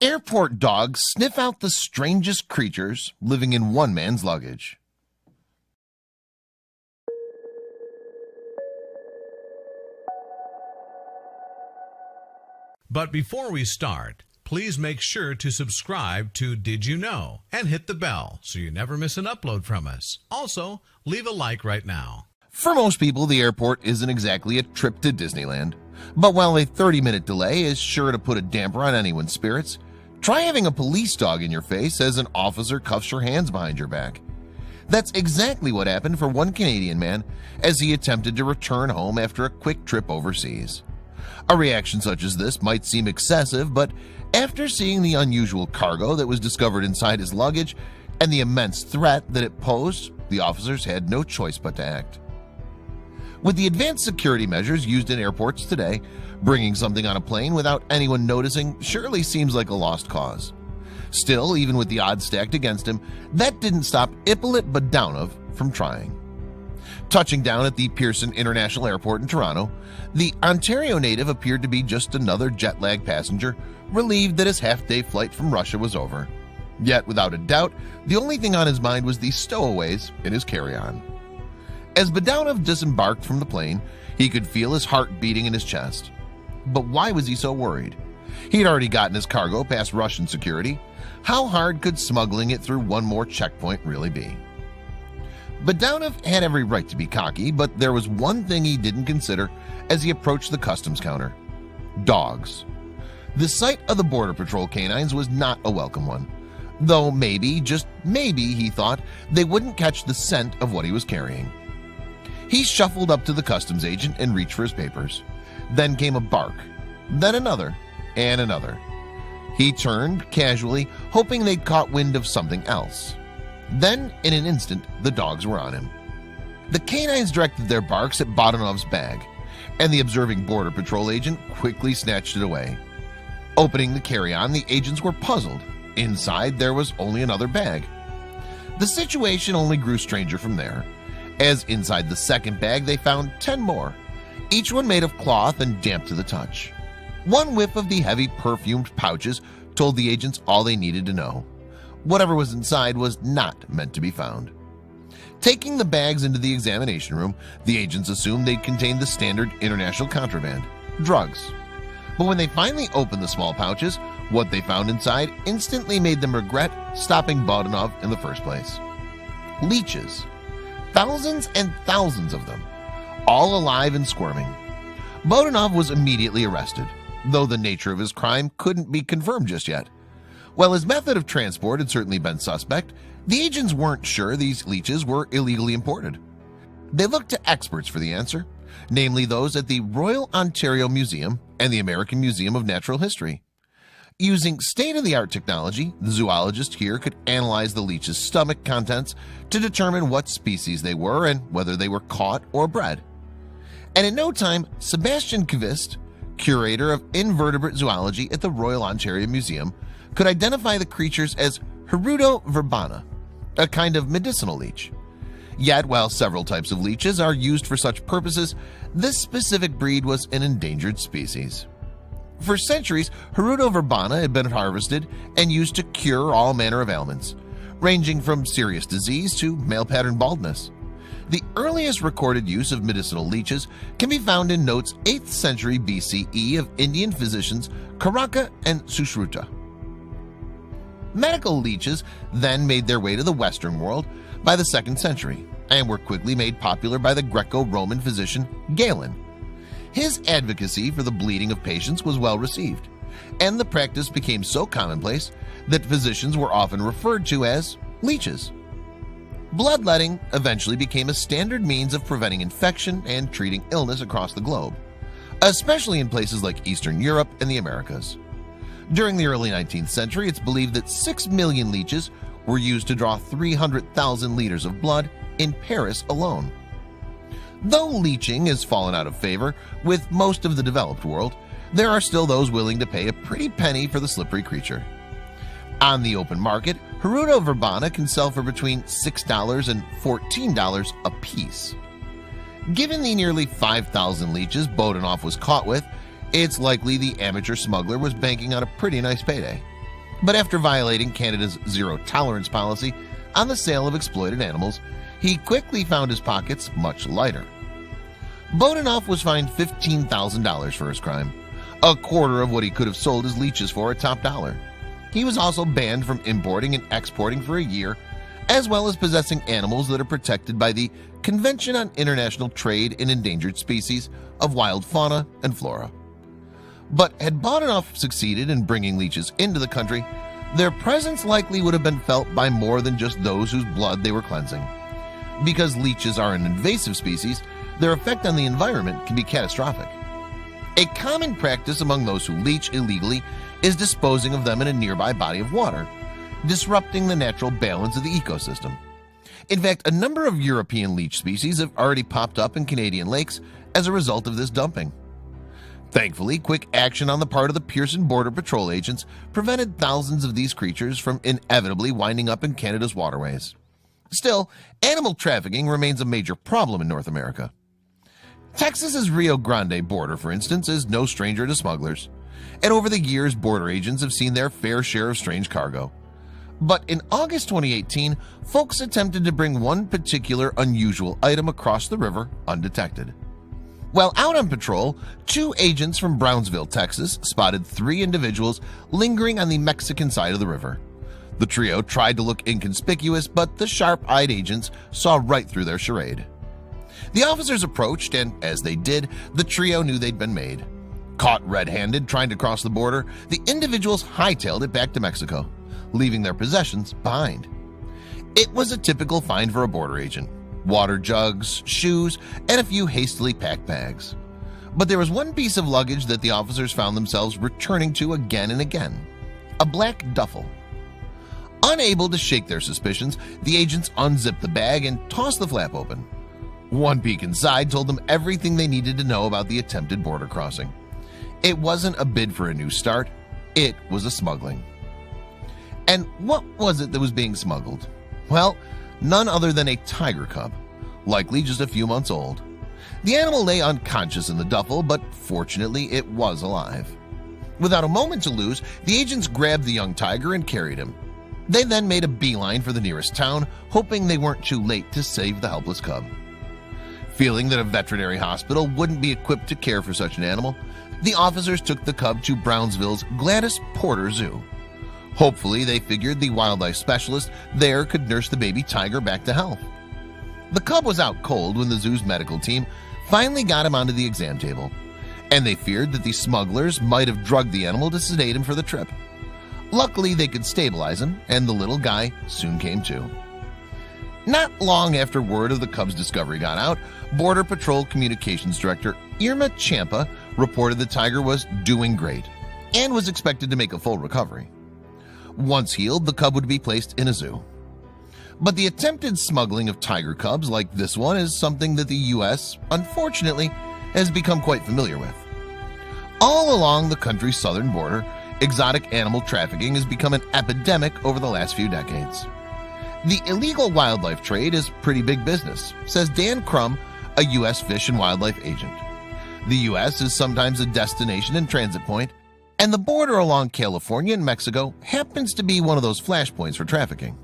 Airport dogs sniff out the strangest creatures living in one man's luggage. But before we start, please make sure to subscribe to Did You Know and hit the bell so you never miss an upload from us. Also, leave a like right now. For most people, the airport isn't exactly a trip to Disneyland. But while a 30-minute delay is sure to put a damper on anyone's spirits, try having a police dog in your face as an officer cuffs your hands behind your back. That's exactly what happened for one Canadian man as he attempted to return home after a quick trip overseas. A reaction such as this might seem excessive, but after seeing the unusual cargo that was discovered inside his luggage and the immense threat that it posed, the officers had no choice but to act. With the advanced security measures used in airports today, bringing something on a plane without anyone noticing surely seems like a lost cause. Still, even with the odds stacked against him, that didn't stop Ippolit Bodounov from trying. Touching down at the Pearson International Airport in Toronto, the Ontario native appeared to be just another jet-lag passenger, relieved that his half-day flight from Russia was over. Yet, without a doubt, the only thing on his mind was the stowaways in his carry-on. As Bodounov disembarked from the plane, he could feel his heart beating in his chest. But why was he so worried? He'd already gotten his cargo past Russian security. How hard could smuggling it through one more checkpoint really be? Bodounov had every right to be cocky, but there was one thing he didn't consider as he approached the customs counter: dogs. The sight of the Border Patrol canines was not a welcome one, though maybe, just maybe, he thought they wouldn't catch the scent of what he was carrying. He shuffled up to the customs agent and reached for his papers. Then came a bark, then another, and another. He turned casually, hoping they'd caught wind of something else. Then, in an instant, the dogs were on him. The canines directed their barks at Bodounov's bag, and the observing Border Patrol agent quickly snatched it away. Opening the carry-on, the agents were puzzled. Inside, there was only another bag. The situation only grew stranger from there, as inside the second bag they found 10 more, each one made of cloth and damp to the touch. One whiff of the heavy perfumed pouches told the agents all they needed to know. Whatever was inside was not meant to be found. Taking the bags into the examination room, the agents assumed they'd contain the standard international contraband, drugs. But when they finally opened the small pouches, what they found inside instantly made them regret stopping Bodounov in the first place. Leeches. Thousands and thousands of them, all alive and squirming. Bodounov was immediately arrested, though the nature of his crime couldn't be confirmed just yet. While his method of transport had certainly been suspect, the agents weren't sure these leeches were illegally imported. They looked to experts for the answer, namely those at the Royal Ontario Museum and the American Museum of Natural History. Using state-of-the-art technology, the zoologist here could analyze the leech's stomach contents to determine what species they were and whether they were caught or bred. And in no time, Sebastian Kvist, curator of invertebrate zoology at the Royal Ontario Museum, could identify the creatures as Hirudo verbana, a kind of medicinal leech. Yet, while several types of leeches are used for such purposes, this specific breed was an endangered species. For centuries, Hirudo verbana had been harvested and used to cure all manner of ailments, ranging from serious disease to male pattern baldness. The earliest recorded use of medicinal leeches can be found in notes 8th century BCE of Indian physicians Karaka and Sushruta. Medical leeches then made their way to the Western world by the 2nd century and were quickly made popular by the Greco-Roman physician Galen. His advocacy for the bleeding of patients was well received, and the practice became so commonplace that physicians were often referred to as leeches. Bloodletting eventually became a standard means of preventing infection and treating illness across the globe, especially in places like Eastern Europe and the Americas. During the early 19th century, it's believed that 6 million leeches were used to draw 300,000 liters of blood in Paris alone. Though leeching has fallen out of favor with most of the developed world, there are still those willing to pay a pretty penny for the slippery creature. On the open market, Hirudo verbana can sell for between $6 and $14 a piece. Given the nearly 5,000 leeches Bodounov was caught with, it's likely the amateur smuggler was banking on a pretty nice payday. But after violating Canada's zero-tolerance policy on the sale of exploited animals, he quickly found his pockets much lighter. Bodounov was fined $15,000 for his crime, a quarter of what he could have sold his leeches for at top dollar. He was also banned from importing and exporting for a year, as well as possessing animals that are protected by the Convention on International Trade in Endangered Species of Wild Fauna and Flora. But had Bodounov succeeded in bringing leeches into the country, their presence likely would have been felt by more than just those whose blood they were cleansing. Because leeches are an invasive species, their effect on the environment can be catastrophic. A common practice among those who leech illegally is disposing of them in a nearby body of water, disrupting the natural balance of the ecosystem. In fact, a number of European leech species have already popped up in Canadian lakes as a result of this dumping. Thankfully, quick action on the part of the Pearson Border Patrol agents prevented thousands of these creatures from inevitably winding up in Canada's waterways. Still, animal trafficking remains a major problem in North America. Texas's Rio Grande border, for instance, is no stranger to smugglers, and over the years, border agents have seen their fair share of strange cargo. But in August 2018, folks attempted to bring one particular unusual item across the river undetected. While out on patrol, 2 agents from Brownsville, Texas, spotted 3 individuals lingering on the Mexican side of the river. The trio tried to look inconspicuous, but the sharp-eyed agents saw right through their charade. The officers approached, and as they did, the trio knew they'd been made. Caught red-handed trying to cross the border, the individuals hightailed it back to Mexico, leaving their possessions behind. It was a typical find for a border agent: water jugs, shoes, and a few hastily packed bags. But there was one piece of luggage that the officers found themselves returning to again and again: a black duffel. Unable to shake their suspicions, the agents unzipped the bag and tossed the flap open. One peek inside told them everything they needed to know about the attempted border crossing. It wasn't a bid for a new start, it was a smuggling. And what was it that was being smuggled? Well, none other than a tiger cub, likely just a few months old. The animal lay unconscious in the duffel, but fortunately it was alive. Without a moment to lose, the agents grabbed the young tiger and carried him. They then made a beeline for the nearest town, hoping they weren't too late to save the helpless cub. Feeling that a veterinary hospital wouldn't be equipped to care for such an animal, the officers took the cub to Brownsville's Gladys Porter Zoo. Hopefully, they figured the wildlife specialist there could nurse the baby tiger back to health. The cub was out cold when the zoo's medical team finally got him onto the exam table, and they feared that the smugglers might have drugged the animal to sedate him for the trip. Luckily, they could stabilize him, and the little guy soon came to. Not long after word of the cub's discovery got out, Border Patrol Communications Director Irma Champa reported the tiger was doing great and was expected to make a full recovery. Once healed, the cub would be placed in a zoo. But the attempted smuggling of tiger cubs like this one is something that the U.S., unfortunately, has become quite familiar with. All along the country's southern border, exotic animal trafficking has become an epidemic over the last few decades. The illegal wildlife trade is pretty big business, says Dan Crum, a U.S. Fish and Wildlife agent. The U.S. is sometimes a destination and transit point, and the border along California and Mexico happens to be one of those flashpoints for trafficking.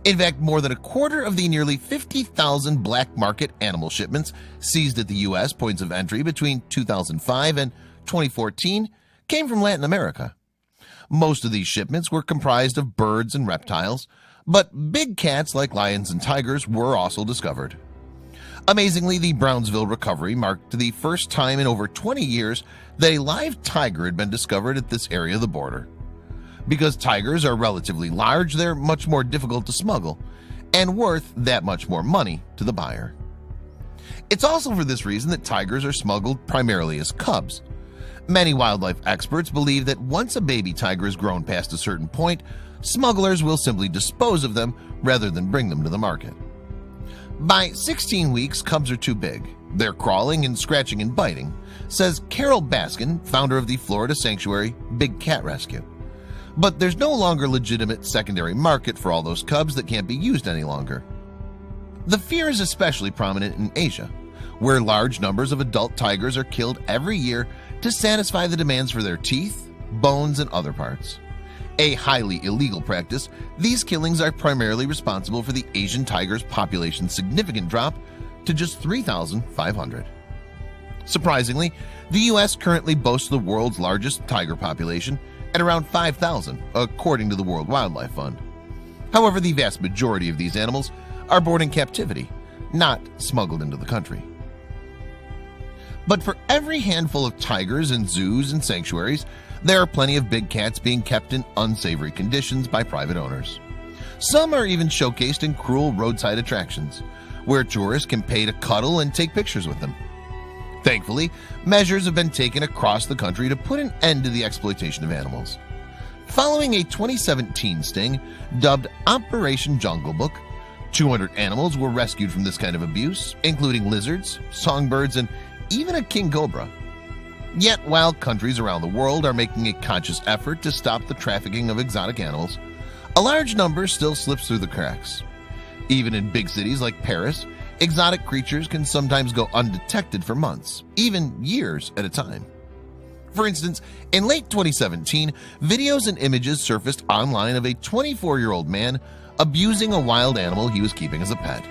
In fact, more than a quarter of the nearly 50,000 black market animal shipments seized at the U.S. points of entry between 2005 and 2014 came from Latin America. Most of these shipments were comprised of birds and reptiles, but big cats like lions and tigers were also discovered. Amazingly, the Brownsville recovery marked the first time in over 20 years that a live tiger had been discovered at this area of the border. Because tigers are relatively large, they're much more difficult to smuggle and worth that much more money to the buyer. It's also for this reason that tigers are smuggled primarily as cubs. Many wildlife experts believe that once a baby tiger has grown past a certain point, smugglers will simply dispose of them rather than bring them to the market. By 16 weeks, cubs are too big. They're crawling and scratching and biting, says Carol Baskin, founder of the Florida sanctuary Big Cat Rescue. But there's no longer legitimate secondary market for all those cubs that can't be used any longer. The fear is especially prominent in Asia, where large numbers of adult tigers are killed every year to satisfy the demands for their teeth, bones, and other parts. A highly illegal practice, these killings are primarily responsible for the Asian tiger's population's significant drop to just 3,500. Surprisingly, the U.S. currently boasts the world's largest tiger population at around 5,000, according to the World Wildlife Fund. However, the vast majority of these animals are born in captivity, not smuggled into the country. But for every handful of tigers in zoos and sanctuaries, there are plenty of big cats being kept in unsavory conditions by private owners. Some are even showcased in cruel roadside attractions, where tourists can pay to cuddle and take pictures with them. Thankfully, measures have been taken across the country to put an end to the exploitation of animals. Following a 2017 sting dubbed Operation Jungle Book, 200 animals were rescued from this kind of abuse, including lizards, songbirds, and even a king cobra. Yet, while countries around the world are making a conscious effort to stop the trafficking of exotic animals, a large number still slips through the cracks. Even in big cities like Paris, exotic creatures can sometimes go undetected for months, even years at a time. For instance, in late 2017, videos and images surfaced online of a 24-year-old man abusing a wild animal he was keeping as a pet.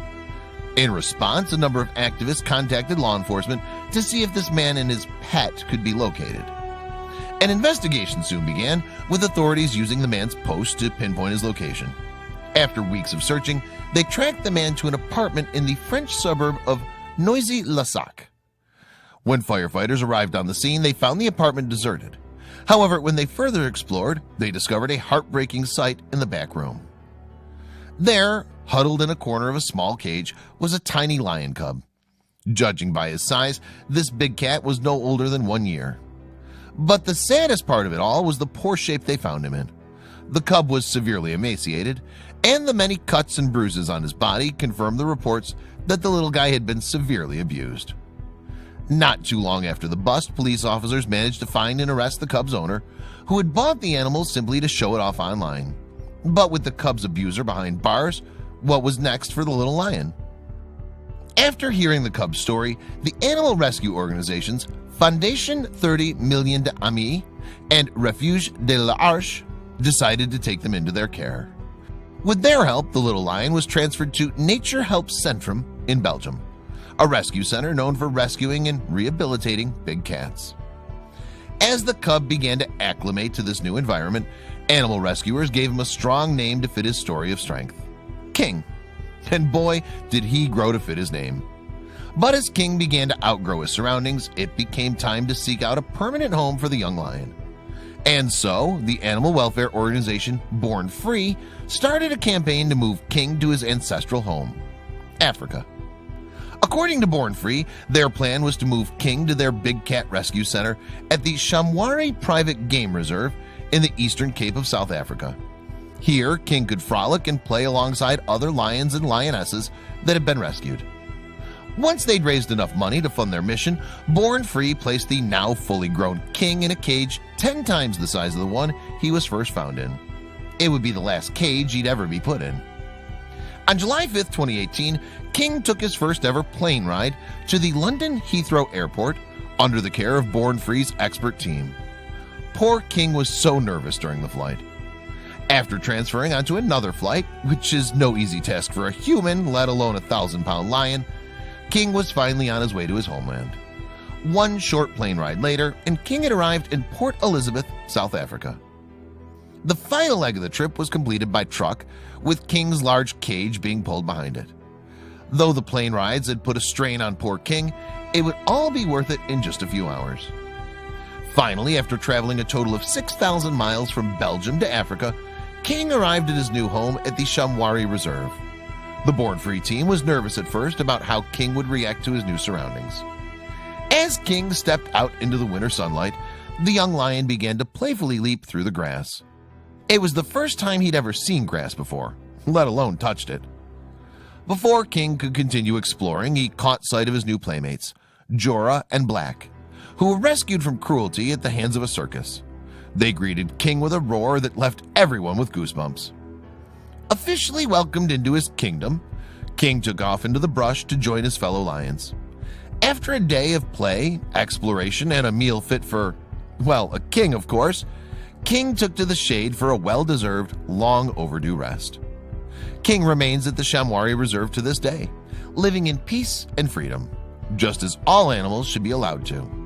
In response, a number of activists contacted law enforcement to see if this man and his pet could be located. An investigation soon began, with authorities using the man's post to pinpoint his location. After weeks of searching, they tracked the man to an apartment in the French suburb of Noisy-le-Sec. When firefighters arrived on the scene, they found the apartment deserted. However, when they further explored, they discovered a heartbreaking sight in the back room. There, huddled in a corner of a small cage, was a tiny lion cub. Judging by his size, this big cat was no older than 1 year. But the saddest part of it all was the poor shape they found him in. The cub was severely emaciated, and the many cuts and bruises on his body confirmed the reports that the little guy had been severely abused. Not too long after the bust, police officers managed to find and arrest the cub's owner, who had bought the animal simply to show it off online. But with the cub's abuser behind bars, what was next for the little lion? After hearing the cub's story, the animal rescue organizations Fondation 30 Millions d'Amis and Refuge de l'Arche decided to take them into their care. With their help, the little lion was transferred to Nature Help Centrum in Belgium, a rescue center known for rescuing and rehabilitating big cats. As the cub began to acclimate to this new environment, animal rescuers gave him a strong name to fit his story of strength: King. And boy, did he grow to fit his name. But as King began to outgrow his surroundings, it became time to seek out a permanent home for the young lion. And so, the animal welfare organization Born Free started a campaign to move King to his ancestral home, Africa. According to Born Free, their plan was to move King to their big cat rescue center at the Shamwari Private Game Reserve in the Eastern Cape of South Africa. Here, King could frolic and play alongside other lions and lionesses that had been rescued. Once they'd raised enough money to fund their mission, Born Free placed the now fully grown King in a cage 10 times the size of the one he was first found in. It would be the last cage he'd ever be put in. On July 5, 2018, King took his first ever plane ride to the London Heathrow Airport under the care of Born Free's expert team. Poor King was so nervous during the flight. After transferring onto another flight, which is no easy task for a human, let alone a 1,000-pound lion, King was finally on his way to his homeland. One short plane ride later, and King had arrived in Port Elizabeth, South Africa. The final leg of the trip was completed by truck, with King's large cage being pulled behind it. Though the plane rides had put a strain on poor King, it would all be worth it in just a few hours. Finally, after traveling a total of 6,000 miles from Belgium to Africa, King arrived at his new home at the Shamwari Reserve. The Born Free team was nervous at first about how King would react to his new surroundings. As King stepped out into the winter sunlight, the young lion began to playfully leap through the grass. It was the first time he'd ever seen grass before, let alone touched it. Before King could continue exploring, he caught sight of his new playmates, Jorah and Black, who were rescued from cruelty at the hands of a circus. They greeted King with a roar that left everyone with goosebumps. Officially welcomed into his kingdom, King took off into the brush to join his fellow lions. After a day of play, exploration, and a meal fit for, well, a king, of course, King took to the shade for a well-deserved, long overdue rest. King remains at the Chamois Reserve to this day, living in peace and freedom, just as all animals should be allowed to.